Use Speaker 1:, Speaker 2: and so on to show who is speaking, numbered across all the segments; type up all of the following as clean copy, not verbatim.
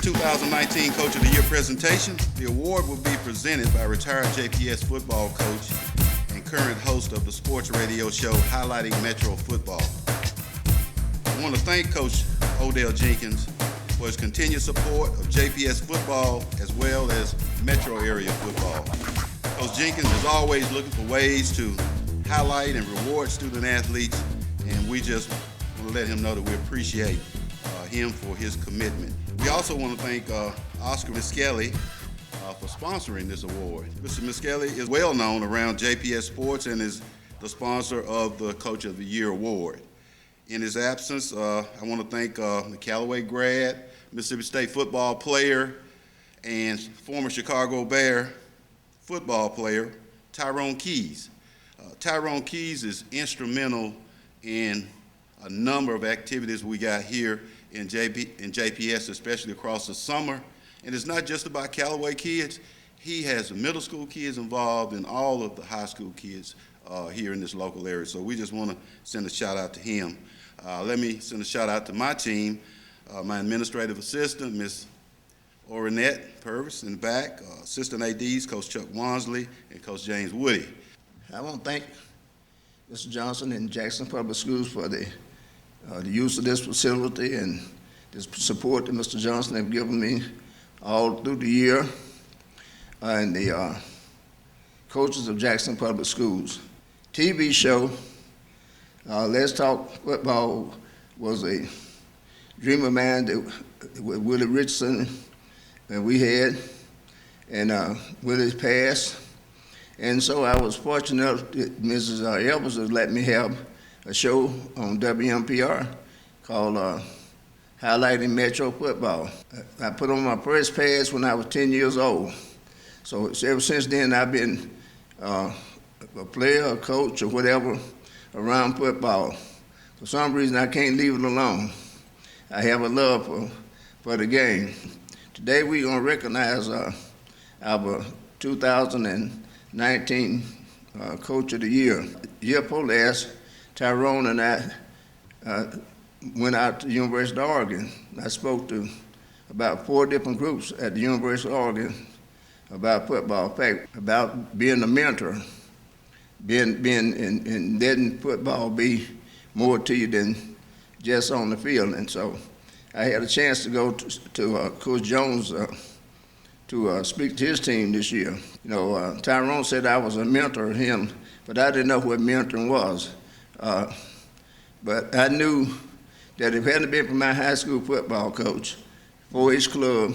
Speaker 1: 2019 Coach of the Year presentation. The award will be presented by retired JPS football coach and current host of the sports radio show highlighting Metro football. I want to thank Coach Odell Jenkins for his continued support of JPS football as well as Metro area football. Coach Jenkins is always looking for ways to highlight and reward student athletes, and we just want to let him know that we appreciate him for his commitment. We also want to thank Oscar Miskelly for sponsoring this award. Mr. Miskelly is well known around JPS sports and is the sponsor of the Coach of the Year award. In his absence, I want to thank the Galloway grad, Mississippi State football player, and former Chicago Bear football player, Tyrone Keys. Tyrone Keys is instrumental in a number of activities we got here in JPS, especially across the summer. And it's not just about Galloway kids. He has middle school kids involved and all of the high school kids here in this local area. So we just want to send a shout out to him. Let me send a shout out to my team, my administrative assistant, Ms. Ornette Purvis in the back, assistant ADs, Coach Chuck Wansley and Coach James Woody.
Speaker 2: I want to thank Mr. Johnson and Jackson Public Schools for the use of this facility and the support that Mr. Johnson have given me all through the year, and the coaches of Jackson Public Schools. TV show, Let's Talk Football, was a dream of mine that Willie Richardson and we had, and Willie's passed. And so I was fortunate that Mrs. Evers has let me have a show on WMPR called Highlighting Metro Football. I put on my first pads when I was 10 years old. So ever since then, I've been a player, a coach, or whatever around football. For some reason, I can't leave it alone. I have a love for the game. Today, we're going to recognize our 2019 Coach of the Year. Year before last, Tyrone and I went out to the University of Oregon. I spoke to about 4 different groups at the University of Oregon about football, in fact, about being a mentor, being and letting football be more to you than just on the field. And so I had a chance to go to Coach Jones to speak to his team this year. You know, Tyrone said I was a mentor of him, but I didn't know what mentoring was. But I knew that if it hadn't been for my high school football coach, 4-H club,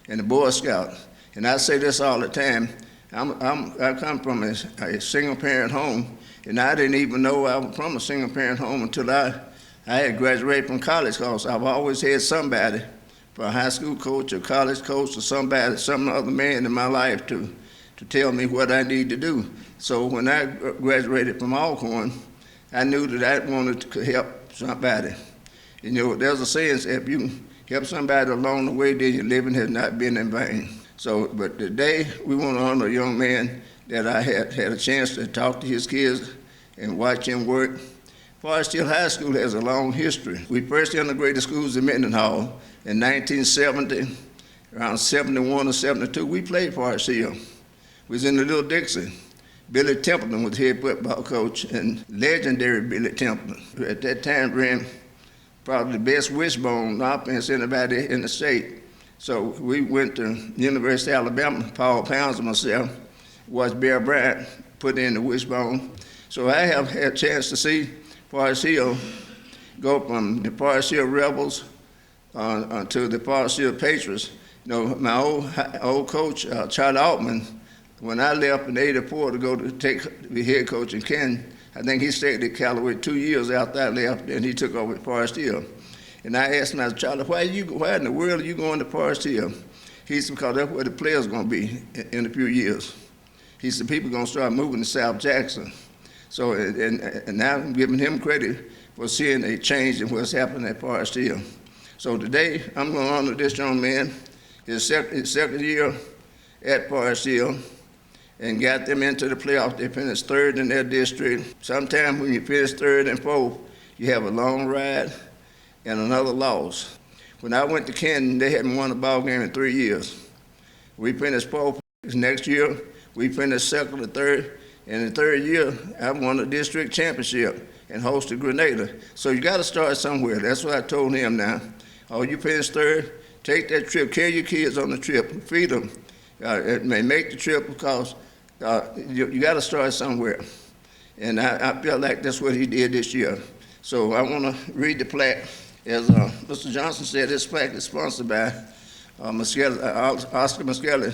Speaker 2: and the Boy Scout, and I say this all the time, I come from a single-parent home, and I didn't even know I was from a single-parent home until I had graduated from college, because I've always had somebody, for a high school coach or college coach or somebody, some other man in my life to tell me what I need to do. So when I graduated from Alcorn, I knew that I wanted to help somebody. You know, there's a saying, if you help somebody along the way, then your living has not been in vain. So, but today, we want to honor a young man that I had a chance to talk to his kids and watch him work. Forest Hill High School has a long history. We first integrated schools in Mendenhall in 1970, around 71 or 72. We played Forest Hill. We was in the Little Dixie. Billy Templeton was head football coach, and legendary Billy Templeton. At that time, ran probably the best wishbone offense anybody in the state. So we went to University of Alabama, Paul Pounds and myself, watched Bear Bryant put in the wishbone. So I have had a chance to see Forest Hill go from the Forest Hill Rebels to the Forest Hill Patriots. You know, my old coach, Charlie Altman, when I left in '84 to go to take the head coach in Canton, I think he stayed at Callaway 2 years after I left, and he took over at Forest Hill. And I asked him, I said, Charlie, why in the world are you going to Forest Hill? He said, because that's where the players are going to be in a few years. He said, people are going to start moving to South Jackson. So, and I'm giving him credit for seeing a change in what's happening at Forest Hill. So today, I'm going to honor this young man, his second year at Forest Hill, and got them into the playoffs. They finished third in their district. Sometimes when you finish third and fourth, you have a long ride and another loss. When I went to Canton, they hadn't won a ball game in 3 years. We finished fourth. Next year, we finished second or third. And in the third year, I won the district championship and hosted Grenada. So you got to start somewhere. That's what I told him now. Oh, you finished third, take that trip, carry your kids on the trip, feed them, and make the trip because you got to start somewhere. And I felt like that's what he did this year. So I want to read the plaque. As Mr. Johnson said, this plaque is sponsored by Miskelly, Oscar Miskelly.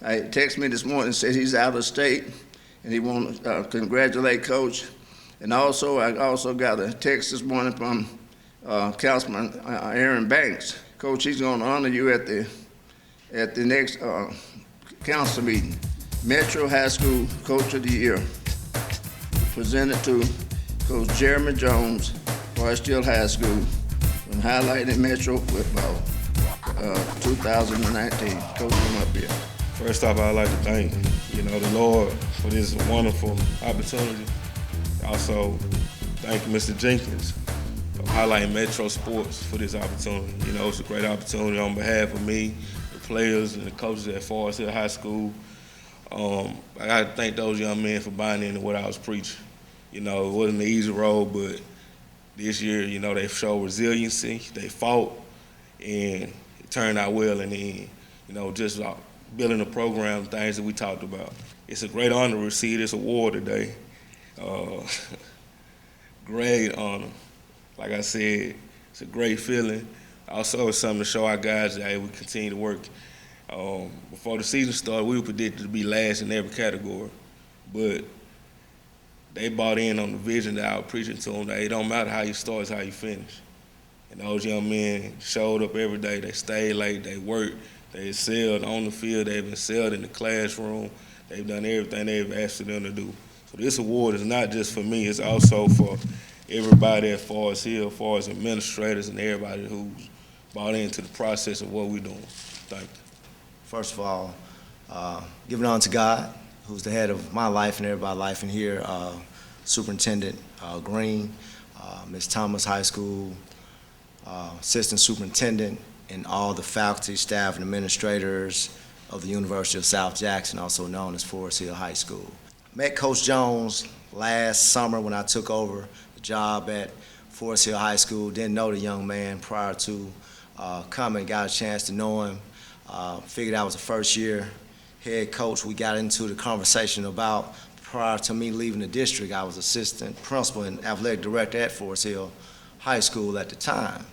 Speaker 2: He texted me this morning and said he's out of state and he wants to congratulate Coach. And also, I also got a text this morning from Councilman Aaron Banks. Coach, he's going to honor you at the next council meeting. Metro High School Coach of the Year, presented to Coach Jeremy Jones, Forest Hill High School, and highlighting Metro football 2019. Coach, come up here.
Speaker 3: First off, I'd like to thank, the Lord for this wonderful opportunity. Also, thank Mr. Jenkins for highlighting Metro Sports for this opportunity. It's a great opportunity on behalf of me, the players, and the coaches at Forest Hill High School. I got to thank those young men for buying into what I was preaching. It wasn't an easy road, but this year, they showed resiliency, they fought, and it turned out well in the end. Just building a program, things that we talked about. It's a great honor to receive this award today. Great honor. Like I said, it's a great feeling. Also, it's something to show our guys that we continue to work. Before the season started, we were predicted to be last in every category, but they bought in on the vision that I was preaching to them, that it don't matter how you start, it's how you finish. And those young men showed up every day. They stayed late, they worked, they excelled on the field, they've excelled in the classroom, they've done everything they've asked them to do. So this award is not just for me, it's also for everybody at Forest Hill, Forest administrators, and everybody who's bought into the process of what we're doing. Thank you.
Speaker 4: First of all, giving on to God, who's the head of my life and everybody's life in here, Superintendent Green, Ms. Thomas High School, Assistant Superintendent, and all the faculty, staff, and administrators of the University of South Jackson, also known as Forest Hill High School. Met Coach Jones last summer when I took over the job at Forest Hill High School. Didn't know the young man prior to coming, got a chance to know him. Figured I was a first-year head coach. We got into the conversation about, prior to me leaving the district, I was assistant principal and athletic director at Forest Hill High School at the time.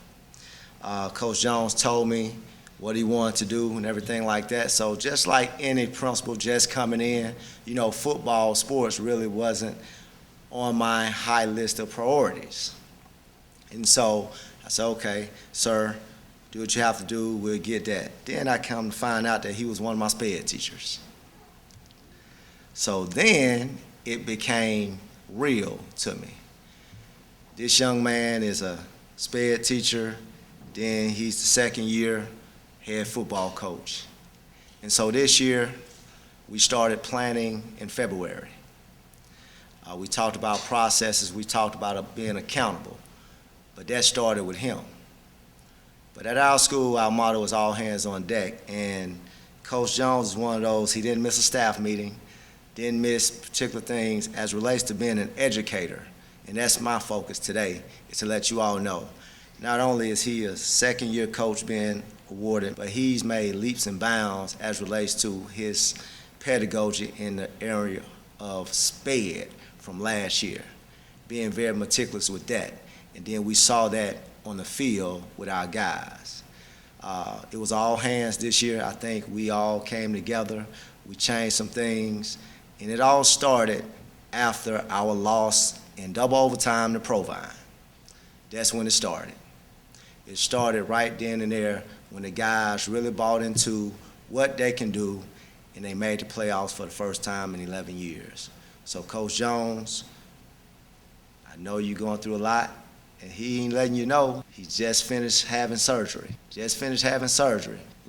Speaker 4: Coach Jones told me what he wanted to do and everything like that. So just like any principal just coming in, football, sports really wasn't on my high list of priorities. And so I said, okay, sir, do what you have to do, we'll get that. Then I come to find out that he was one of my SPED teachers. So then it became real to me. This young man is a SPED teacher, then he's the second year head football coach. And so this year, we started planning in February. We talked about processes, we talked about being accountable, but that started with him. But at our school, our motto was all hands on deck, and Coach Jones is one of those, he didn't miss a staff meeting, didn't miss particular things as relates to being an educator. And that's my focus today, is to let you all know. Not only is he a second-year coach being awarded, but he's made leaps and bounds as relates to his pedagogy in the area of SPED from last year, being very meticulous with that. And then we saw that on the field with our guys. It was all hands this year. I think we all came together. We changed some things, and it all started after our loss in double overtime to Provine. That's when it started. It started right then and there when the guys really bought into what they can do, and they made the playoffs for the first time in 11 years. So Coach Jones, I know you're going through a lot, and he ain't letting you know. He just finished having surgery.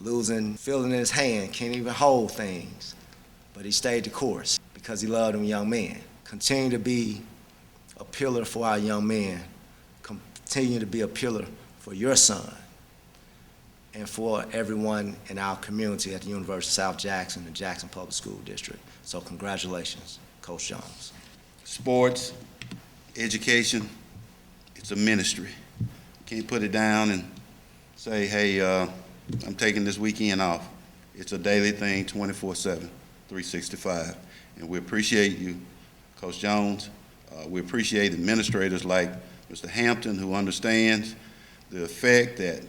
Speaker 4: Losing feeling in his hand, can't even hold things. But he stayed the course because he loved them young men. Continue to be a pillar for our young men. Continue to be a pillar for your son. and for everyone in our community at the University of South Jackson, the Jackson Public School District. So congratulations, Coach Jones.
Speaker 1: Sports, education, it's a ministry. You can't put it down and say, hey, I'm taking this weekend off. It's a daily thing, 24/7, 365. And we appreciate you, Coach Jones. We appreciate administrators like Mr. Hampton, who understands the effect that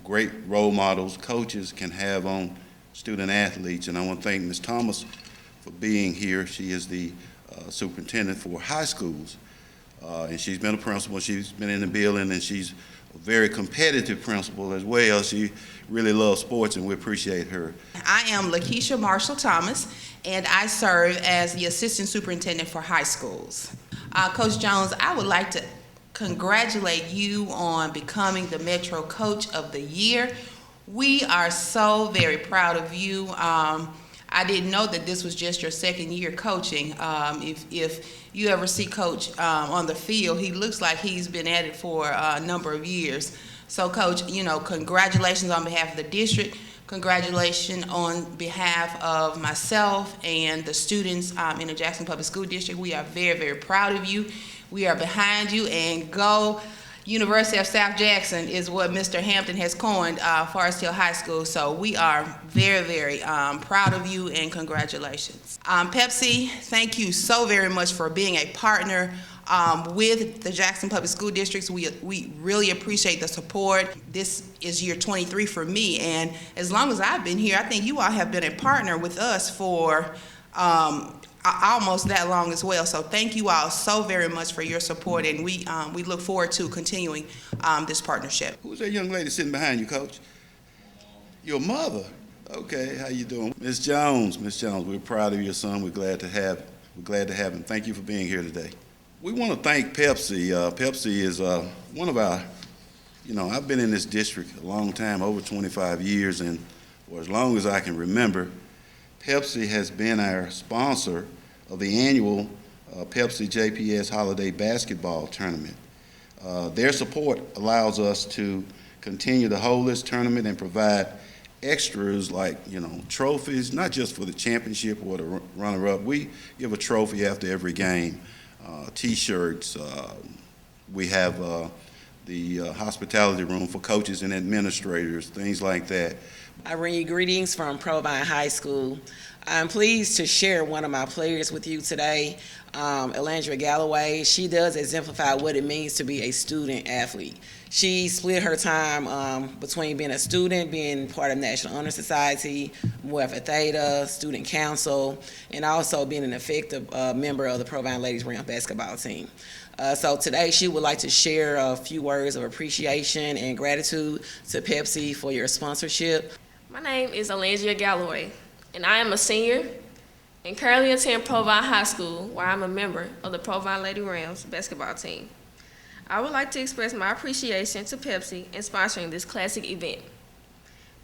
Speaker 1: great role models, coaches can have on student athletes. And I want to thank Ms. Thomas for being here. She is the superintendent for high schools, and she's been a principal. She's been in the building, and she's a very competitive principal as well. She really loves sports, and we appreciate her.
Speaker 5: I am Lakeisha Marshall Thomas, and I serve as the assistant superintendent for high schools. Coach Jones, I would like to congratulate you on becoming the Metro Coach of the Year. We are so very proud of you. I didn't know that this was just your second year coaching. If you ever see Coach on the field, he looks like he's been at it for a number of years. So Coach, congratulations on behalf of the district. Congratulations on behalf of myself and the students in the Jackson Public School District. We are very, very proud of you. We are behind you, and go University of South Jackson is what Mr. Hampton has coined Forest Hill High School. So we are very, very proud of you, and congratulations. Pepsi, thank you so very much for being a partner with the Jackson Public School Districts. We really appreciate the support. This is year 23 for me, and as long as I've been here, I think you all have been a partner with us for almost that long as well. So thank you all so very much for your support, and we look forward to continuing this partnership.
Speaker 1: Who's that young lady sitting behind you, Coach? Your mother. Okay, how you doing? Ms. Jones, we're proud of your son. We're glad to have him. Thank you for being here today. We want to thank Pepsi. Pepsi is one of our, I've been in this district a long time, over 25 years, and for as long as I can remember, Pepsi has been our sponsor of the annual Pepsi JPS Holiday Basketball Tournament. Their support allows us to continue to hold this tournament and provide extras like, trophies, not just for the championship or the runner-up. We give a trophy after every game, T-shirts. We have the hospitality room for coaches and administrators, things like that.
Speaker 6: I bring you greetings from Provine High School. I'm pleased to share one of my players with you today, Elena Galloway. She does exemplify what it means to be a student athlete. She split her time between being a student, being part of National Honor Society, Mu Alpha Theta, Student Council, and also being an effective member of the Provine Ladies Realm basketball team. So today she would like to share a few words of appreciation and gratitude to Pepsi for your sponsorship.
Speaker 7: My name is Elena Galloway, and I am a senior and currently attend Provine High School, where I'm a member of the Provine Lady Rams basketball team. I would like to express my appreciation to Pepsi in sponsoring this classic event.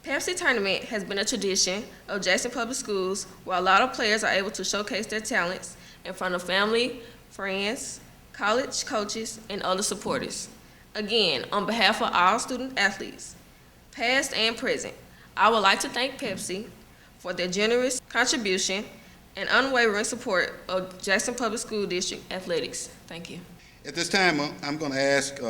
Speaker 7: Pepsi Tournament has been a tradition of Jackson Public Schools, where a lot of players are able to showcase their talents in front of family, friends, college coaches, and other supporters. Again, on behalf of all student athletes, past and present, I would like to thank Pepsi for their generous contribution and unwavering support of Jackson Public School District athletics. Thank you.
Speaker 1: At this time, I'm going to ask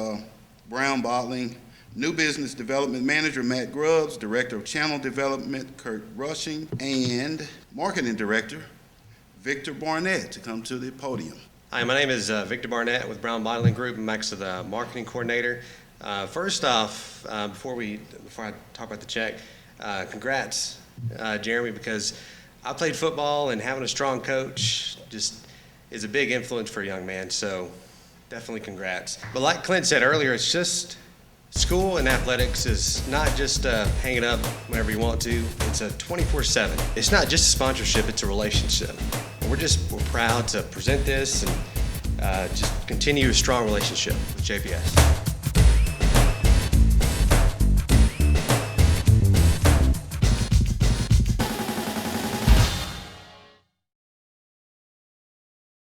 Speaker 1: Brown Bottling New Business Development Manager Matt Grubbs, Director of Channel Development Kurt Rushing, and Marketing Director Victor Barnett to come to the podium.
Speaker 8: Hi, my name is Victor Barnett with Brown Bottling Group. I'm actually the marketing coordinator. First off, before I talk about the check, congrats, Jeremy, because I played football, and having a strong coach just is a big influence for a young man, so definitely congrats. But like Clint said earlier, it's just school and athletics is not just hang it up whenever you want to. It's a 24/7. It's not just a sponsorship, it's a relationship. We're proud to present this and just continue a strong relationship with JPS.